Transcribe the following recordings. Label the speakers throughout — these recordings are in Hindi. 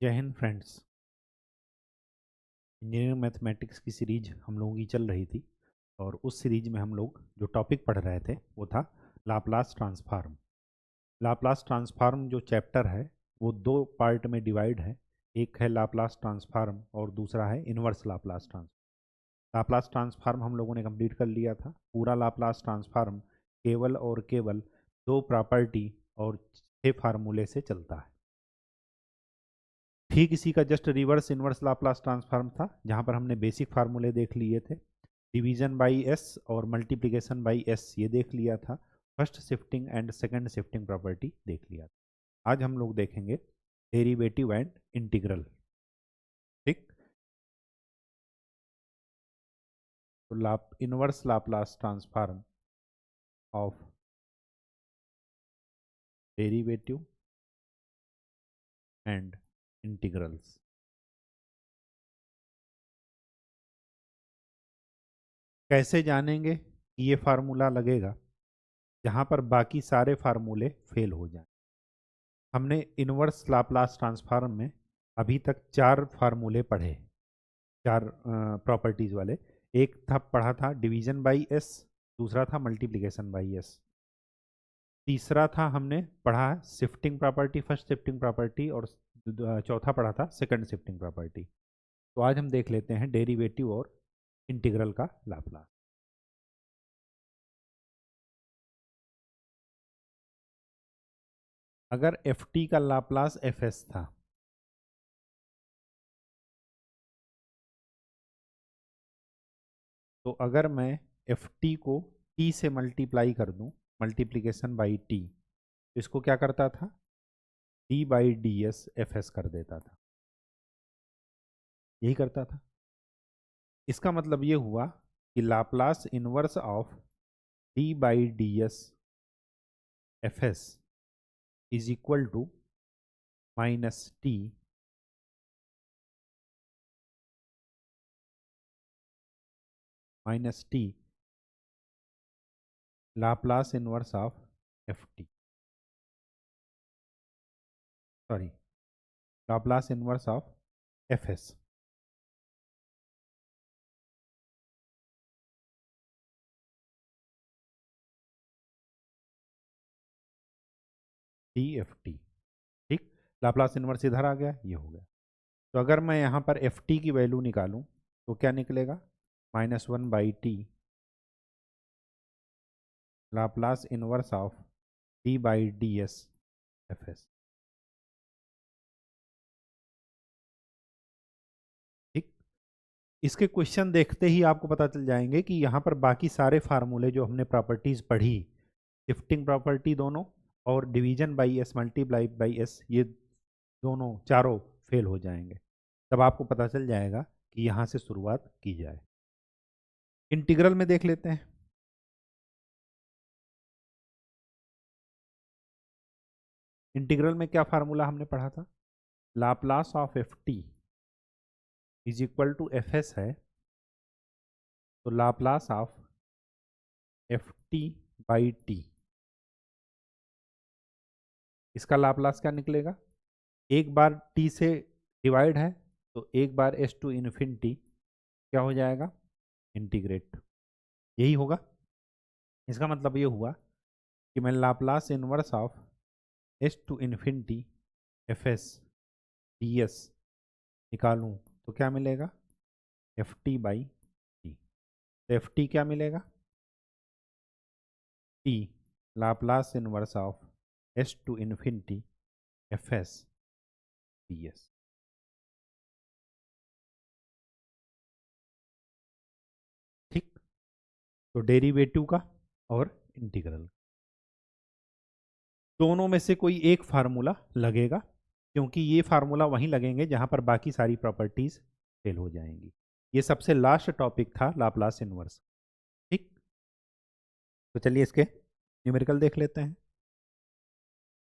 Speaker 1: जय हिंद फ्रेंड्स। इंजीनियरिंग मैथमेटिक्स की सीरीज हम लोगों की चल रही थी और उस सीरीज में हम लोग जो टॉपिक पढ़ रहे थे वो था लाप्लास ट्रांसफॉर्म। लाप्लास ट्रांसफॉर्म जो चैप्टर है वो दो पार्ट में डिवाइड है। एक है लाप्लास ट्रांसफॉर्म और दूसरा है inverse Laplace transform. Laplace transform हम लोगों ने कंप्लीट कर लिया था। पूरा लाप्लास ट्रांसफॉर्म केवल और केवल दो प्रॉपर्टी और छह फार्मूले से चलता है। ठीक इसी का just reverse inverse Laplace transform था, जहां पर हमने बेसिक फार्मूले देख लिए थे। डिवीजन बाई एस और मल्टीप्लिकेशन बाई एस ये देख लिया था। First shifting and second shifting property देख लिया था। आज हम लोग देखेंगे डेरिवेटिव एंड इंटीग्रल। ठीक, तो inverse Laplace transform of derivative and integrals. कैसे जानेंगे कि ये फार्मूला लगेगा जहां पर बाकी सारे फार्मूले फेल हो जाएं। हमने इनवर्स लाप्लास ट्रांसफॉर्म में अभी तक चार फार्मूले पढ़े, चार प्रॉपर्टीज वाले। एक था पढ़ा था डिवीजन बाई एस, दूसरा था मल्टीप्लिकेशन बाई एस, तीसरा था हमने पढ़ा shifting property, first shifting property, और चौथा पढ़ा था सेकंड शिफ्टिंग प्रॉपर्टी। तो आज हम देख लेते हैं डेरिवेटिव और इंटीग्रल का लाप्लास। अगर एफ टी का लाप्लास एफ एस था तो अगर मैं एफ टी को टी से मल्टीप्लाई कर दूं, मल्टीप्लिकेशन बाई टी, तो इसको क्या करता था, D by D S F S कर देता था। यही करता था। इसका मतलब ये हुआ कि Laplace inverse of D by D S F S is equal to minus T Laplace inverse of F T, sorry, Laplace inverse of F S. D F T. ठीक, लाप्लास इनवर्स इधर आ गया, ये हो गया। तो अगर मैं यहाँ पर एफ टी की वैल्यू निकालूं तो क्या निकलेगा, -1/t Laplace inverse of D by D S F S. ठीक, इसके क्वेश्चन देखते ही आपको पता चल जाएंगे कि यहाँ पर बाकी सारे फार्मूले जो हमने प्रॉपर्टीज पढ़ी, शिफ्टिंग प्रॉपर्टी दोनों और division by S multiply by S, ये दोनों चारों फेल हो जाएंगे। तब आपको पता चल जाएगा कि यहाँ से शुरुआत की जाए। इंटीग्रल में देख लेते हैं। इंटीग्रल में क्या फार्मूला हमने पढ़ा था, Laplace of F T is equal to F S है, तो Laplace of F T by T, इसका लाप्लास क्या निकलेगा, एक बार टी से डिवाइड है तो एक बार एस टू इन्फिनिटी क्या हो जाएगा, इंटीग्रेट। यही होगा। इसका मतलब ये हुआ कि मैं Laplace inverse of S to infinity F S D S निकालूं तो क्या मिलेगा, एफ टी बाई टी। तो एफ टी क्या मिलेगा, T Laplace inverse of S to infinity F S D S. ठीक, तो डेरिवेटिव का और इंटीग्रल, दोनों में से कोई एक फार्मूला लगेगा, क्योंकि ये फार्मूला वहीं लगेंगे जहां पर बाकी सारी प्रॉपर्टीज फेल हो जाएंगी। ये सबसे लास्ट टॉपिक था लाप्लास इनवर्स। ठीक, तो चलिए इसके न्यूमेरिकल देख लेते हैं।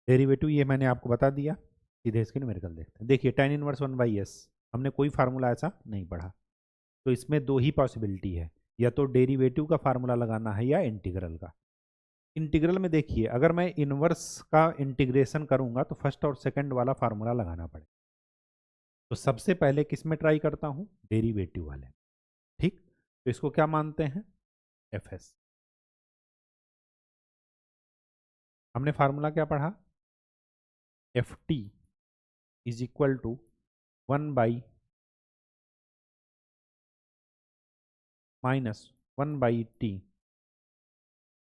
Speaker 1: डेरिवेटिव ये मैंने आपको बता दिया, सीधे इसके न्यूमेरिकल देखते हैं। देखिए tan इनवर्स 1/s, हमने कोई फार्मूला ऐसा नहीं पढ़ा, तो इसमें दो ही पॉसिबिलिटी है, या तो डेरिवेटिव का फार्मूला लगाना है या इंटीग्रल का। इंटीग्रल में देखिए, अगर मैं इनवर्स का इंटीग्रेशन करूंगा तो फर्स्ट और सेकंड वाला फार्मूला लगाना पड़ेगा। तो सबसे पहले किस में ट्राई करता हूँ, डेरिवेटिव वाले। ठीक, तो इसको क्या मानते हैं, एफ एस। हमने फार्मूला क्या पढ़ा, F T is equal to 1 minus 1/t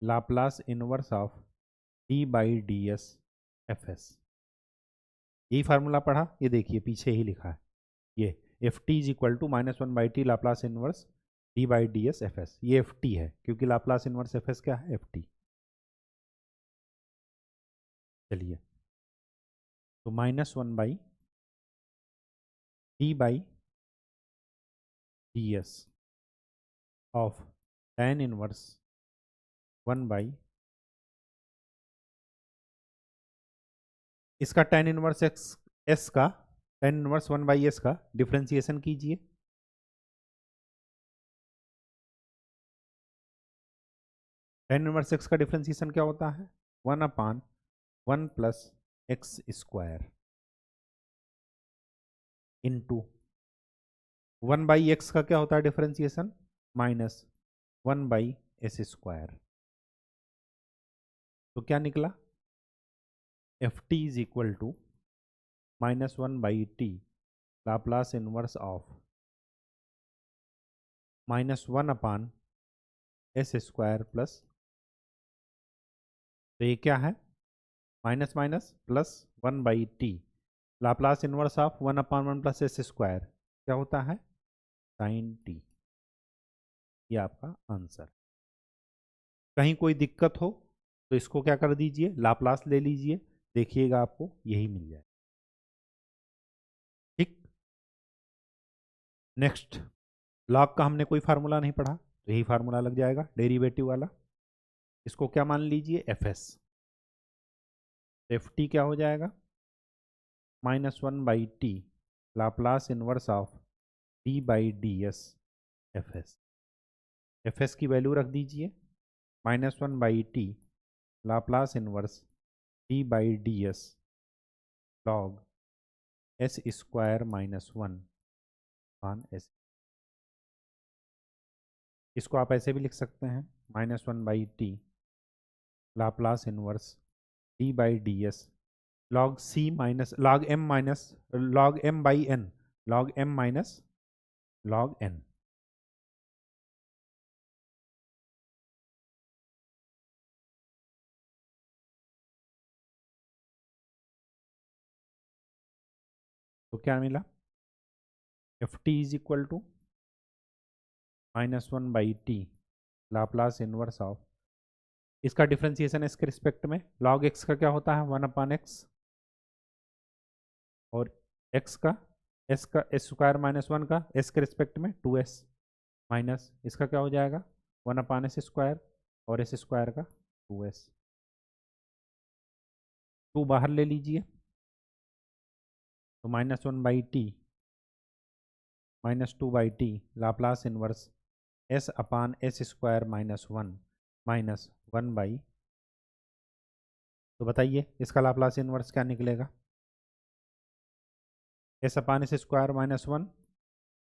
Speaker 1: Laplace inverse of d/ds F S. यही फार्मूला पढ़ा, ये देखिए पीछे ही लिखा है, ये F T is equal to -1/t Laplace inverse d/ds F S. ये एफ टी है क्योंकि लाप्लास इनवर्स एफ एस क्या है, एफ टी। चलिए, तो -1/d/ds ऑफ tan इनवर्स 1 इसका tan इनवर्स एक्स एस का tan इनवर्स 1/s का डिफ्रेंसिएशन कीजिए। tan इनवर्स एक्स का डिफ्रेंसिएशन क्या होता है, 1/1 plus x square into 1/x का क्या होता है डिफ्रेंसिएशन, -1/s स्क्वायर। तो क्या निकला, F T is equal to -1/t Laplace inverse of -1/s square plus, तो ये क्या है, minus minus plus 1/t Laplace inverse of 1/1 plus S square क्या होता है, साइन टी। ये आपका आंसर। कहीं कोई दिक्कत हो तो इसको क्या कर दीजिए, लाप्लास ले लीजिए, देखिएगा आपको यही मिल जाए। ठीक, नेक्स्ट, लॉग का हमने कोई फार्मूला नहीं पढ़ा, तो यही फार्मूला लग जाएगा डेरिवेटिव वाला। इसको क्या मान लीजिए, एफ एस। एफ टी क्या हो जाएगा, -1/t Laplace inverse of d/ds F S. F S की वैल्यू रख दीजिए, -1/t Laplace inverse d/ds log S square -1/s। इसको आप ऐसे भी लिख सकते हैं, -1/t Laplace inverse d/ds log c minus log m minus log m/n log m minus log n। तो क्या मिला, F T is equal to -1/t Laplace inverse of, इसका डिफ्रेंसिएशन इसके रिस्पेक्ट में, लॉग एक्स का क्या होता है, 1/x, और एक्स का एस स्क्वायर -1 का एस के रिस्पेक्ट में 2s, माइनस इसका क्या हो जाएगा, 1/s स्क्वायर और एस स्क्वायर का 2s। 2 बाहर ले लीजिए, तो -1/t -2/t Laplace inverse s/s square -1 -1/, तो बताइए इसका लाप्लास इनवर्स क्या निकलेगा, s/s square -1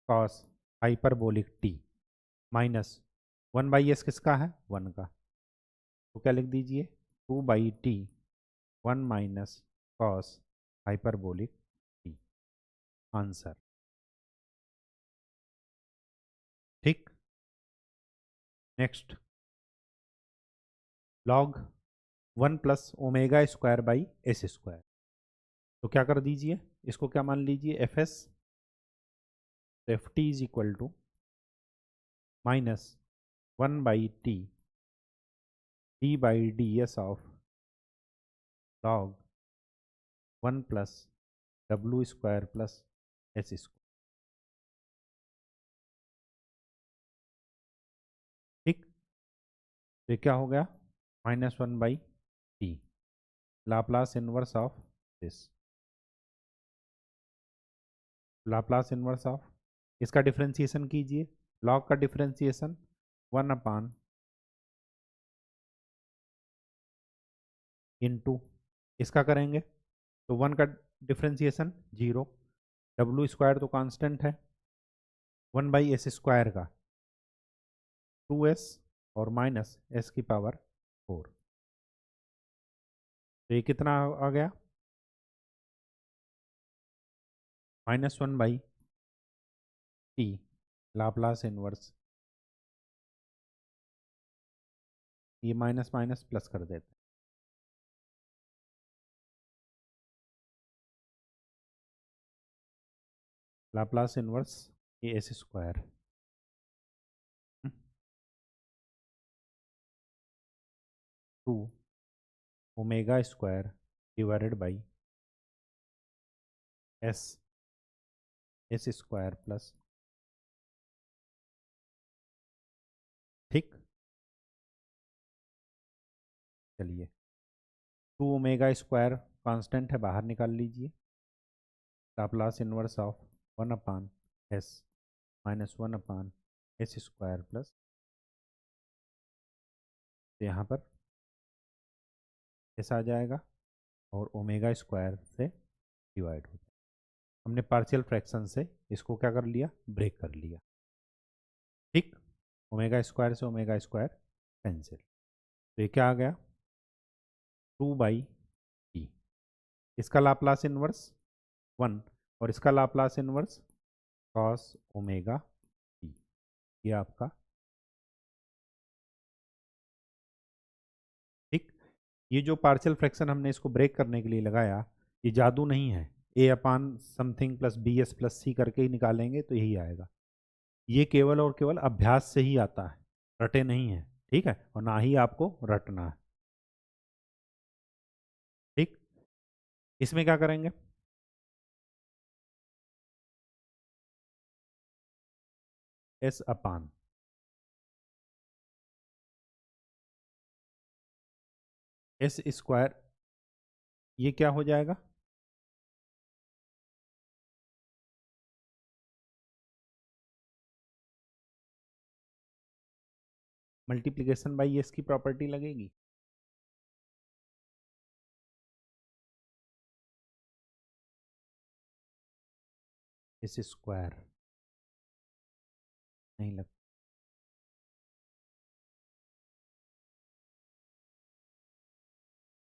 Speaker 1: cos hyperbolic t minus 1/s किसका है, 1 का, तो क्या लिख दीजिए, 2/t 1 minus cos hyperbolic t। Answer. ठीक, next, log 1 plus omega square by s square, तो क्या कर दीजिए, इसको क्या मान लीजिए, f S. F T is equal to -1/t d/ds of log 1 plus डब्ल्यू स्क्वायर प्लस एस स्क्वायर। ठीक, तो ये क्या हो गया, -1/t Laplace inverse of this, Laplace inverse of, इसका डिफ्रेंसिएशन कीजिए, लॉग का डिफ्रेंसिएशन 1/, इंटू इसका करेंगे तो 1 का डिफ्रेंसिएशन 0, डब्ल्यू स्क्वायर तो कांस्टेंट है, 1/s² का 2s और माइनस s की पावर 4। तो ये कितना आ गया, -1/t लाप्लास इनवर्स, ये माइनस माइनस प्लस कर देते हैं, लाप्लास इनवर्स ये s², 2 omega square divided by s² plus, ठीक। चलिए 2 ओमेगा स्क्वायर कांस्टेंट है, बाहर निकाल लीजिए, Laplace inverse of 1/s minus 1/s² plus, तो यहाँ पर s आ जाएगा और ओमेगा स्क्वायर से डिवाइड हो जाएगा। हमने पार्शियल फ्रैक्शन से इसको क्या कर लिया, ब्रेक कर लिया, ठीक। ओमेगा स्क्वायर से ओमेगा स्क्वायर कैंसिल, तो ये क्या आ गया, 2/t, इसका लाप्लास इनवर्स 1 और इसका Laplace inverse cos omega t, ये आपका, ठीक। ये जो पार्शियल फ्रैक्शन हमने इसको ब्रेक करने के लिए लगाया, ये जादू नहीं है, a/समथिंग प्लस bs प्लस c करके ही निकालेंगे तो यही आएगा, ये केवल और केवल अभ्यास से ही आता है, रटे नहीं है, ठीक है, और ना ही आपको रटना है, ठीक। इसमें क्या करेंगे, s/, s², ये क्या हो जाएगा, मल्टीप्लीकेशन बाई एस की प्रॉपर्टी लगेगी, s² नहीं लग,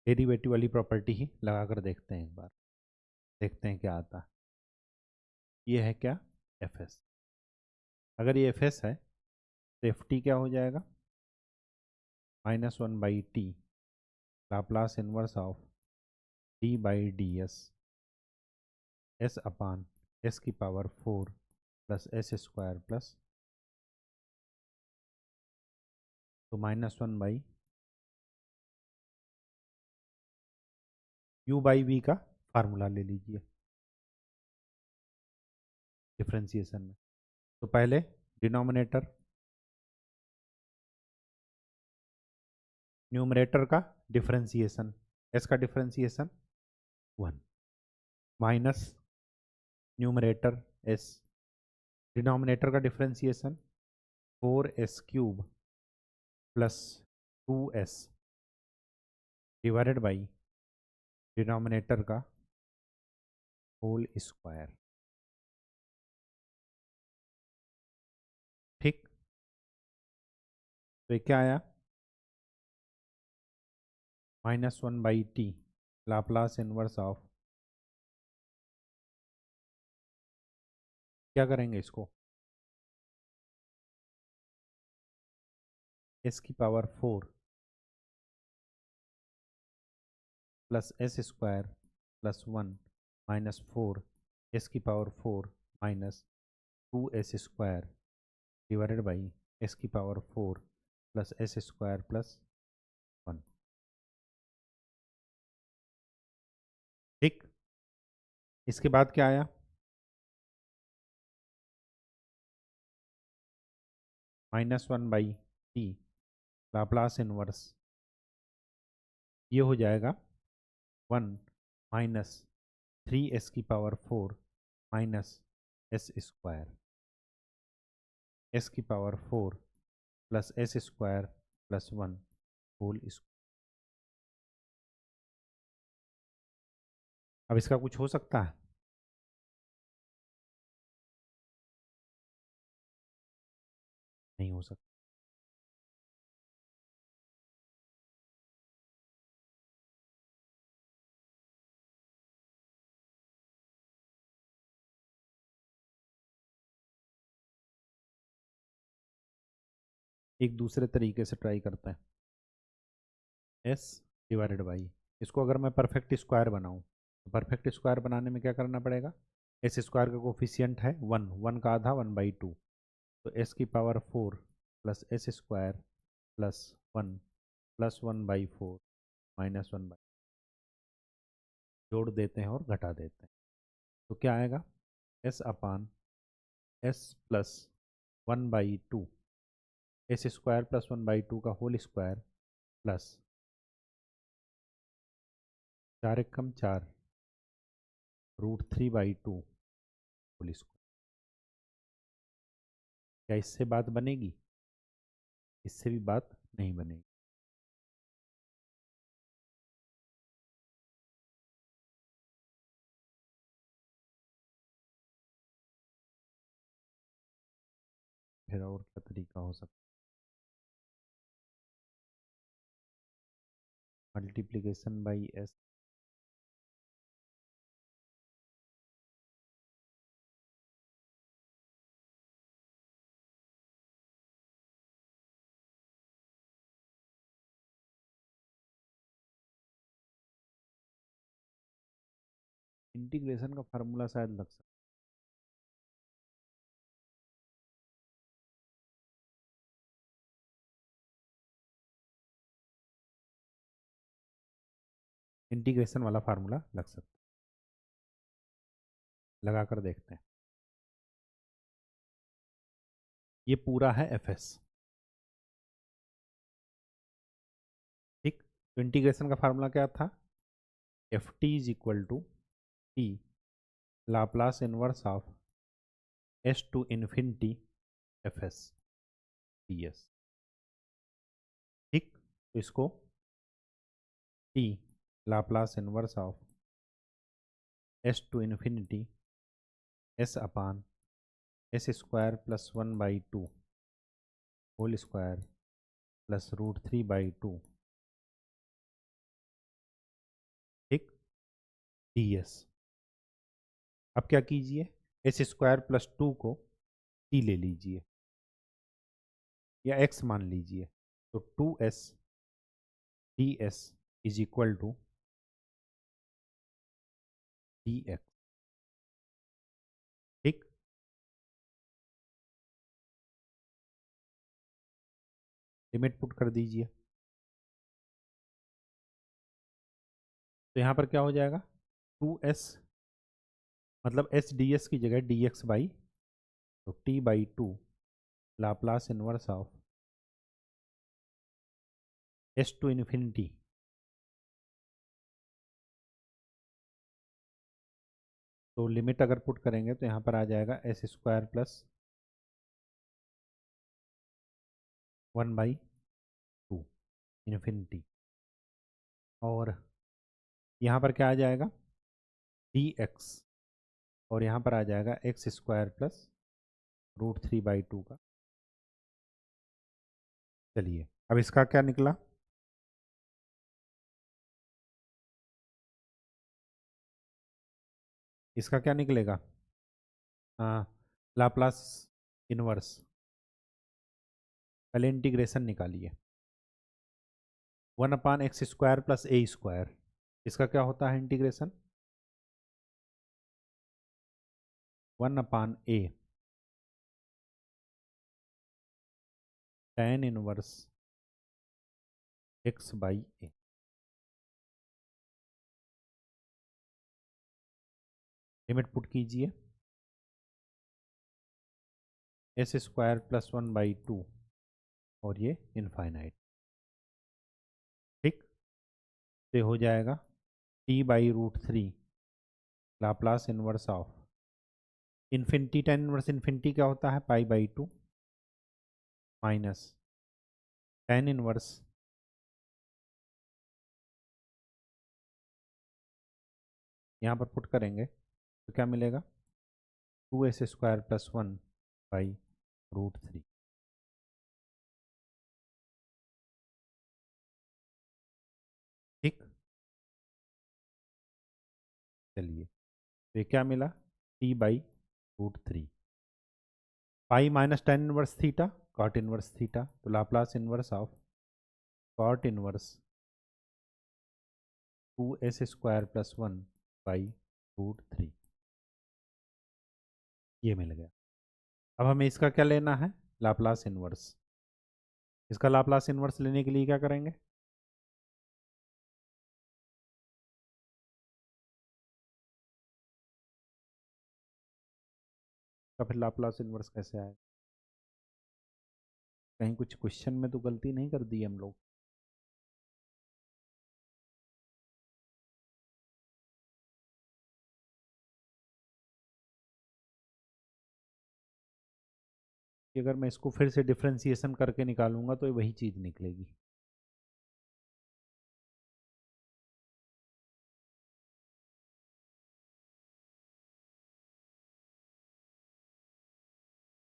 Speaker 1: डेरिवेटिव वाली प्रॉपर्टी ही लगा कर देखते हैं, एक बार देखते हैं क्या आता है। ये है क्या, fs, अगर ये fs है तो ft क्या हो जाएगा, -1/t Laplace inverse of d/ds s/s की पावर 4 प्लस s² प्लस, तो -1/u/v का फार्मूला ले लीजिए डिफ्रेंसिएशन में। तो पहले डिनोमिनेटर, न्यूमरेटर का डिफ्रेंसिएशन, s का differentiation 1 minus numerator s, denominator का differentiation 4s³ plus 2s divided by denominator का होल स्क्वायर, ठीक। तो ये क्या आया, -1/t लाप्लास इनवर्स ऑफ, क्या करेंगे इसको, s की power 4 plus s² plus 1 -4 s की power 4 minus 2s² divided by s की पावर 4 प्लस s² प्लस 1, ठीक। इसके बाद क्या आया, -1/t लाप्लास इनवर्स, ये हो जाएगा 1 माइनस 3s की पावर 4 माइनस s², s की power 4 plus s² plus 1 whole square. अब इसका कुछ हो सकता है, नहीं हो सकता। एक दूसरे तरीके से ट्राई करते हैं। एस डिवाइडेड बाई, इसको अगर मैं परफेक्ट स्क्वायर बनाऊं तो परफेक्ट स्क्वायर बनाने में क्या करना पड़ेगा? एस स्क्वायर का कोफिशियंट है वन, वन का आधा 1/2, तो एस की power 4 plus S square plus 1 plus 1/4 minus 1/, जोड़ देते हैं और घटा देते हैं तो क्या आएगा? S upon S plus 1/2, S square plus 1/2 का होल स्क्वायर प्लस 4 एकम 4 √3/2 होल स्क्वायर। क्या इससे बात बनेगी? इससे भी बात नहीं बनेगी। फिर और क्या तरीका हो सकता? मल्टीप्लीकेशन बाई एस, इंटीग्रेशन का फार्मूला शायद लग सकता है, इंटीग्रेशन वाला फार्मूला लग सकता है, लगा कर देखते हैं। ये पूरा है एफ एस, ठीक। तो इंटीग्रेशन का फार्मूला क्या था? F T is equal to T Laplace inverse of S to infinity F S D S, ठीक। तो इसको T Laplace inverse of S to infinity S upon S square plus 1/2 whole square plus √3/2, ठीक, डी एस। अब क्या कीजिए, एस स्क्वायर प्लस 2 को टी ले लीजिए या एक्स मान लीजिए, तो 2s D S is equal to D X, ठीक। लिमिट पुट कर दीजिए, तो यहाँ पर क्या हो जाएगा? 2s मतलब एस डी एस की जगह डी एक्स बाई, तो t/2 Laplace inverse of S to infinity, तो लिमिट अगर पुट करेंगे तो यहाँ पर आ जाएगा एस स्क्वायर प्लस 1/2 इन्फिनिटी, और यहाँ पर क्या आ जाएगा? डी एक्स, और यहाँ पर आ जाएगा एक्स स्क्वायर प्लस √3/2 का। चलिए अब इसका क्या निकला? इसका क्या निकलेगा? हाँ, लाप्लास इनवर्स, पहले इंटीग्रेशन निकालिए। 1/x² प्लस ए स्क्वायर, इसका क्या होता है integration? 1/a tan inverse x/a, limit put कीजिए, s² प्लस 1/2 और ये इनफाइनाइट, ठीक। तो हो जाएगा t/√3 Laplace inverse of infinity, tan inverse infinity क्या होता है? π/2 माइनस tan इनवर्स यहाँ पर पुट करेंगे तो क्या मिलेगा? 2s² प्लस 1/√3, चलिए, तो ये क्या मिला, t/√3। Pi minus tan inverse theta, cot inverse theta, तो Laplace inverse of cot inverse 2s² + 1/√3 ये मिल गया। अब हमें इसका क्या लेना है, लाप्लास इनवर्स। इसका लाप्लास इनवर्स लेने के लिए क्या करेंगे, तो फिर लाप्लास इनवर्स कैसे आए, कहीं कुछ क्वेश्चन में तो गलती नहीं कर दी हम लोग। कि अगर मैं इसको फिर से डिफ्रेंसिएशन करके निकालूंगा तो ये वही चीज़ निकलेगी।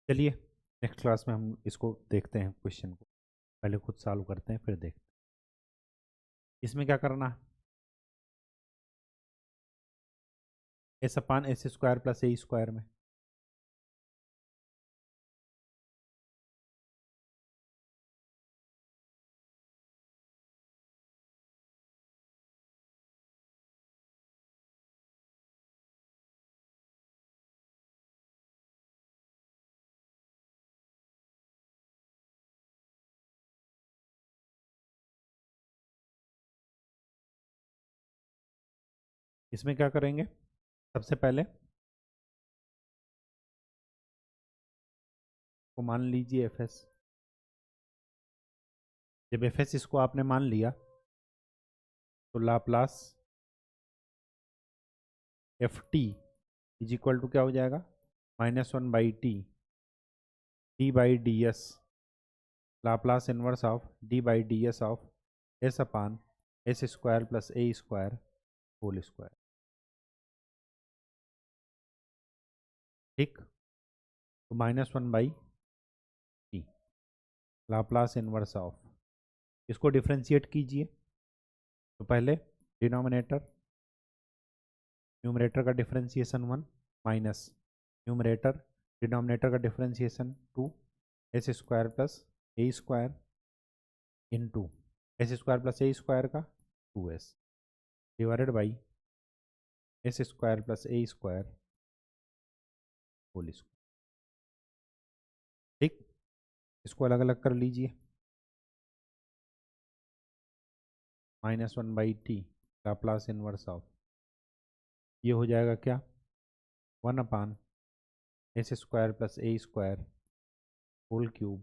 Speaker 1: चलिए, नेक्स्ट क्लास में हम इसको देखते हैं, क्वेश्चन को पहले खुद सॉल्व करते हैं फिर देखते हैं। इसमें क्या करना है, s/s² + a² में इसमें क्या करेंगे, सबसे पहले को मान लीजिए fs। जब fs इसको आपने मान लिया तो लाप्लास ft = क्या हो जाएगा, -1/t d/ds, Laplace inverse of d/ds of s/s² + a² whole square. ठीक, तो -1/t लाप्लास इनवर्स ऑफ, इसको डिफ्रेंशिएट कीजिए। तो पहले डिनोमिनेटर, न्यूमरेटर का डिफरेंशिएशन 1 माइनस न्यूमरेटर डिनोमिनेटर का differentiation 2 s² + a² into s² + a² का 2s divided by s² + a² whole square. ठीक, इसको अलग अलग कर लीजिए, -1/t लाप्लास इनवर्स ऑफ, ये हो जाएगा क्या, 1/s² + a² whole cube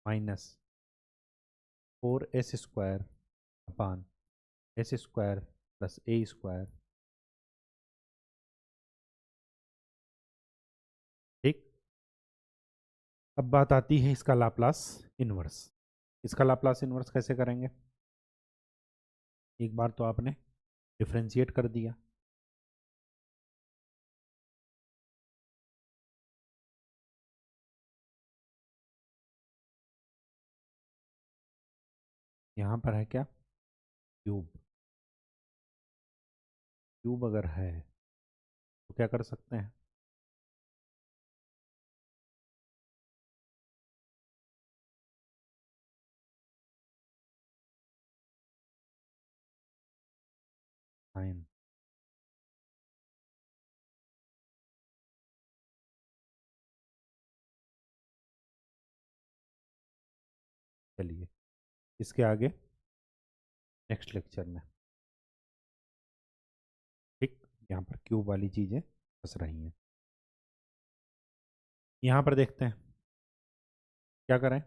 Speaker 1: minus 4s² s² + a²। ठीक, अब बात आती है इसका लाप्लास इनवर्स। इसका लाप्लास इनवर्स कैसे करेंगे, एक बार तो आपने डिफरेंशिएट कर दिया, यहाँ पर है क्या, क्यूब। क्यूब अगर है तो क्या कर सकते हैं, साइन। चलिए, इसके आगे नेक्स्ट लेक्चर में। ठीक, यहाँ पर क्यूब वाली चीज़ें फंस रही हैं। यहाँ पर देखते हैं क्या करें,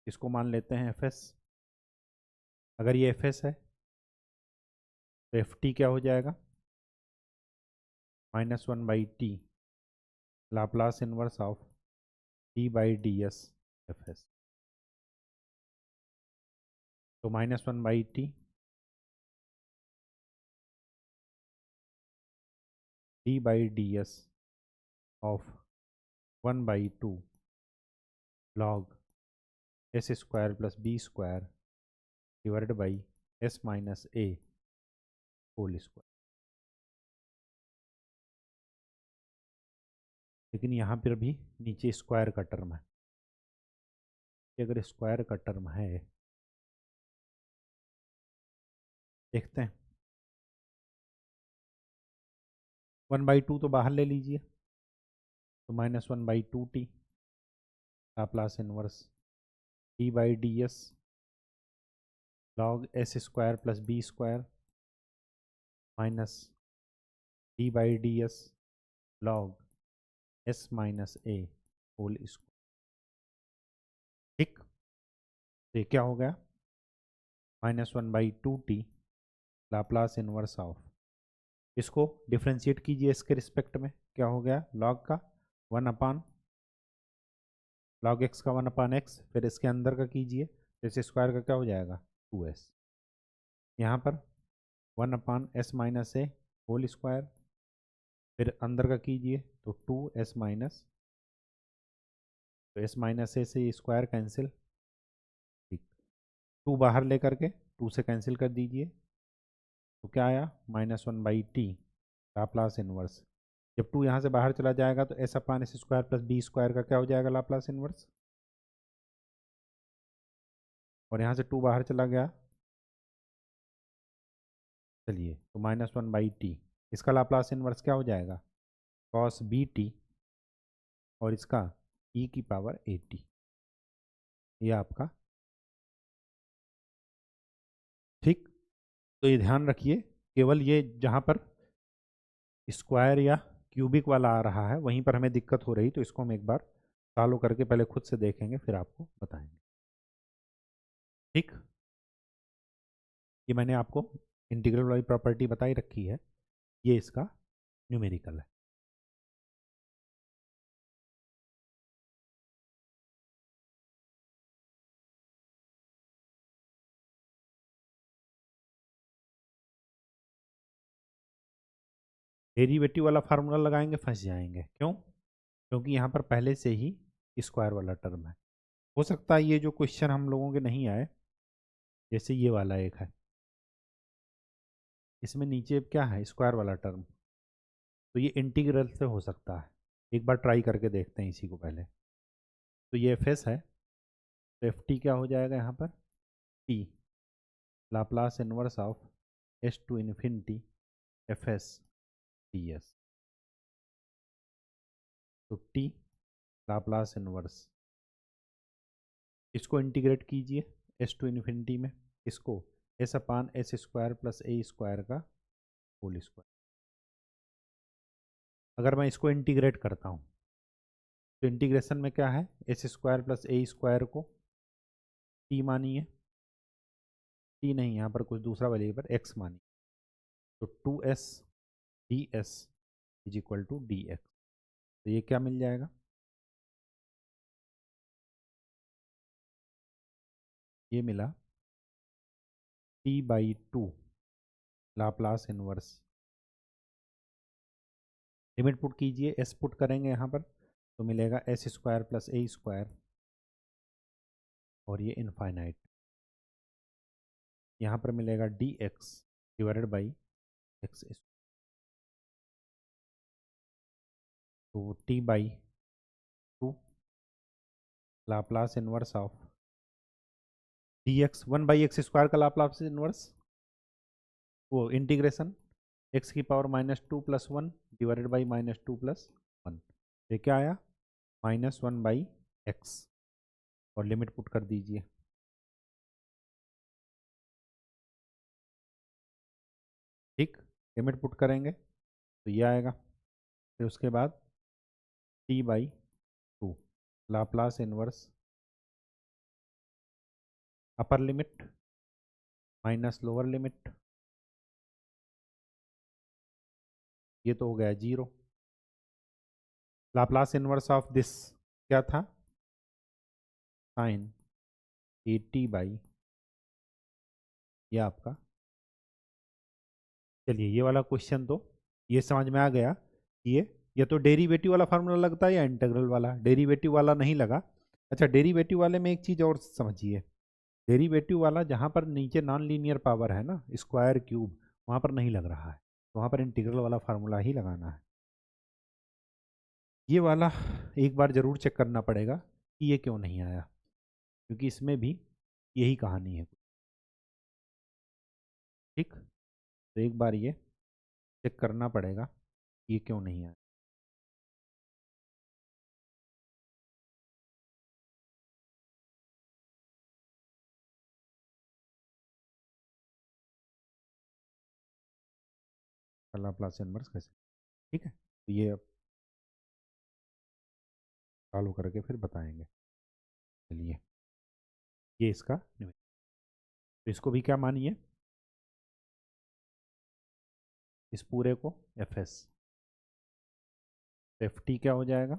Speaker 1: इसको मान लेते हैं fs। अगर ये fs है तो ft क्या हो जाएगा, -1/t Laplace inverse of d/ds fs। तो -1/t d/ds of 1/2 log s² + b² divided by s minus a whole square. लेकिन यहाँ पर भी नीचे स्क्वायर का टर्म है, अगर स्क्वायर का टर्म है देखते हैं। 1/2 तो बाहर ले लीजिए, तो -1/2t Laplace inverse d/ds log s square plus b square minus d/ds log s minus a whole square. ठीक, तो ये क्या हो गया? -1/2t लाप्लास इनवर्स ऑफ, इसको डिफ्रेंशिएट कीजिए इसके रिस्पेक्ट में, क्या हो गया? लॉग का 1 अपान लॉग एक्स का 1 अपान एक्स, फिर इसके अंदर का कीजिए तो इस स्क्वायर का क्या हो जाएगा? 2s। यहाँ पर 1 अपान S minus a whole square, फिर अंदर का कीजिए तो 2s माइनस, तो s माइनस ए से स्क्वायर कैंसिल, ठीक, 2 बाहर लेकर के 2 से कैंसिल कर दीजिए, तो क्या आया? -1/t Laplace inverse. जब 2 यहाँ से बाहर चला जाएगा तो s upon S square plus b square का क्या हो जाएगा? Laplace inverse. और यहाँ से 2 बाहर चला गया, चलिए, तो -1/t, इसका लाप्लास इनवर्स क्या हो जाएगा? cos bt, और इसका e की पावर at, ये आपका। ठीक, तो ये ध्यान रखिए, केवल ये जहाँ पर स्क्वायर या क्यूबिक वाला आ रहा है वहीं पर हमें दिक्कत हो रही, तो इसको हम एक बार सॉल्व करके पहले खुद से देखेंगे, फिर आपको बताएंगे। ठीक, ये मैंने आपको इंटीग्रल वाली प्रॉपर्टी बताई रखी है, ये इसका न्यूमेरिकल है। डेरिवेटिव वाला फार्मूला लगाएंगे फंस जाएंगे, क्यों? क्योंकि यहाँ पर पहले से ही स्क्वायर वाला टर्म है। हो सकता है ये जो क्वेश्चन हम लोगों के नहीं आए, जैसे ये वाला एक है, इसमें नीचे क्या है? स्क्वायर वाला टर्म, तो ये इंटीग्रल से हो सकता है। एक बार ट्राई करके देखते हैं इसी को पहले। तो ये एफ एस है, तो एफ टी क्या हो जाएगा यहाँ पर? T Laplace inverse of S to infinity F S D s, तो टी लाप्लास इनवर्स, इसको इंटीग्रेट कीजिए एस टू इन्फिनिटी में, इसको s upon S square plus a square का होल स्क्वायर। अगर मैं इसको इंटीग्रेट करता हूँ तो इंटीग्रेशन में क्या है? S square plus a square को टी मानिए, टी नहीं, यहाँ पर कुछ दूसरा वेरिएबल एक्स मानिए, तो 2s ds is equal to dx, तो ये क्या मिल जाएगा? ये मिला t/2 Laplace inverse, limit put कीजिए, s पुट करेंगे यहाँ पर तो मिलेगा s square plus a square, और ये इनफाइनाइट, यहाँ पर मिलेगा dx डिवाइडेड बाई एक्स, तो t/2 Laplace inverse of dx 1/x square का लाप्लास इनवर्स, वो इंटीग्रेशन x की पावर -2 + 1 डिवाइडेड बाई -2 + 1, ये क्या आया? -1/x, और लिमिट पुट कर दीजिए, ठीक, लिमिट पुट करेंगे तो ये आएगा। फिर उसके बाद t/2 Laplace inverse upper limit minus lower limit, ये तो हो गया 0। लाप्लास इनवर्स ऑफ दिस क्या था? साइन 80/, ये आपका। चलिए, ये वाला क्वेश्चन तो ये समझ में आ गया कि ये तो डेरिवेटिव वाला फार्मूला लगता है या इंटीग्रल वाला? डेरिवेटिव वाला नहीं लगा। अच्छा, डेरिवेटिव वाले में एक चीज़ और समझिए, डेरिवेटिव वाला जहाँ पर नीचे नॉन लीनियर पावर है ना, स्क्वायर क्यूब, वहाँ पर नहीं लग रहा है, तो वहाँ पर इंटीग्रल वाला फार्मूला ही लगाना है। ये वाला एक बार ज़रूर चेक करना पड़ेगा कि ये क्यों नहीं आया, क्योंकि इसमें भी यही कहानी है। ठीक, तो एक बार ये चेक करना पड़ेगा ये क्यों नहीं आया। लाप्लास इनवर्स कैसे, ठीक है, तो ये अब सॉल्व करके फिर बताएंगे। चलिए, ये इसका तो इसको भी क्या मानिए, इस पूरे को एफ एस, एफ टी क्या हो जाएगा,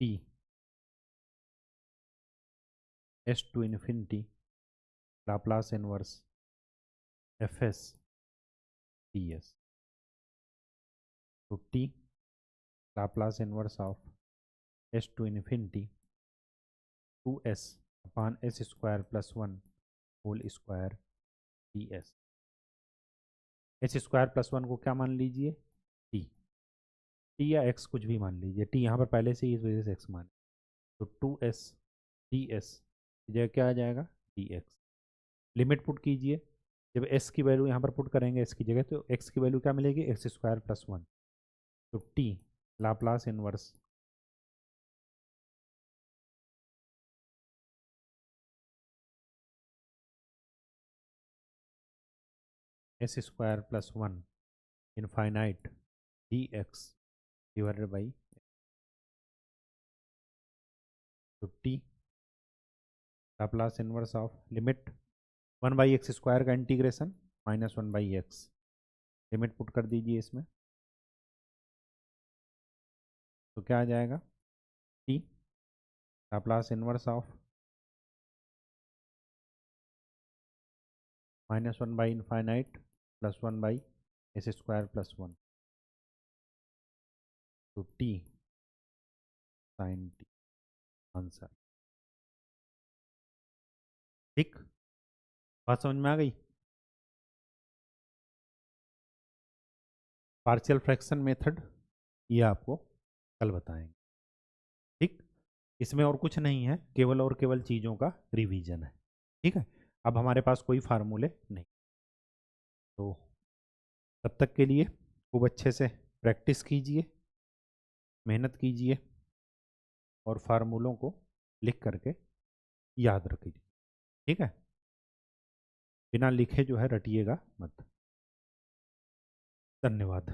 Speaker 1: t s to infinity Laplace inverse f s t s, तो t Laplace inverse of S to infinity 2s upon S square plus 1 whole square t s. S square plus 1 को क्या मान लीजिए, टी, टी या एक्स कुछ भी मान लीजिए, टी यहाँ पर पहले से ही इस वजह से एक्स मान, तो 2s टी एस की जगह क्या आ जाएगा, डी एक्स। लिमिट पुट कीजिए, जब s की वैल्यू यहाँ पर पुट करेंगे s की जगह, तो x की वैल्यू क्या मिलेगी, एक्स स्क्वायर प्लस 1, तो t Laplace inverse s square plus 1 infinite d x divided by, तो t Laplace inverse of limit 1/x square का integration minus 1/x, limit put कर दीजिए इसमें, तो क्या आ जाएगा, t Laplace inverse of minus 1/इनफाइनाइट प्लस 1/एस स्क्वायर प्लस 1, तो टी साइन टी, आंसर। ठीक, बात समझ में आ गई। पार्शियल फ्रैक्शन मेथड ये आपको कल बताएंगे। ठीक, इसमें और कुछ नहीं है, केवल और केवल चीज़ों का रिवीजन है। ठीक है, अब हमारे पास कोई फार्मूले नहीं, तो तब तक के लिए खूब अच्छे से प्रैक्टिस कीजिए, मेहनत कीजिए और फार्मूलों को लिख करके याद रखिए। ठीक है, बिना लिखे जो है रटिएगा मत। धन्यवाद।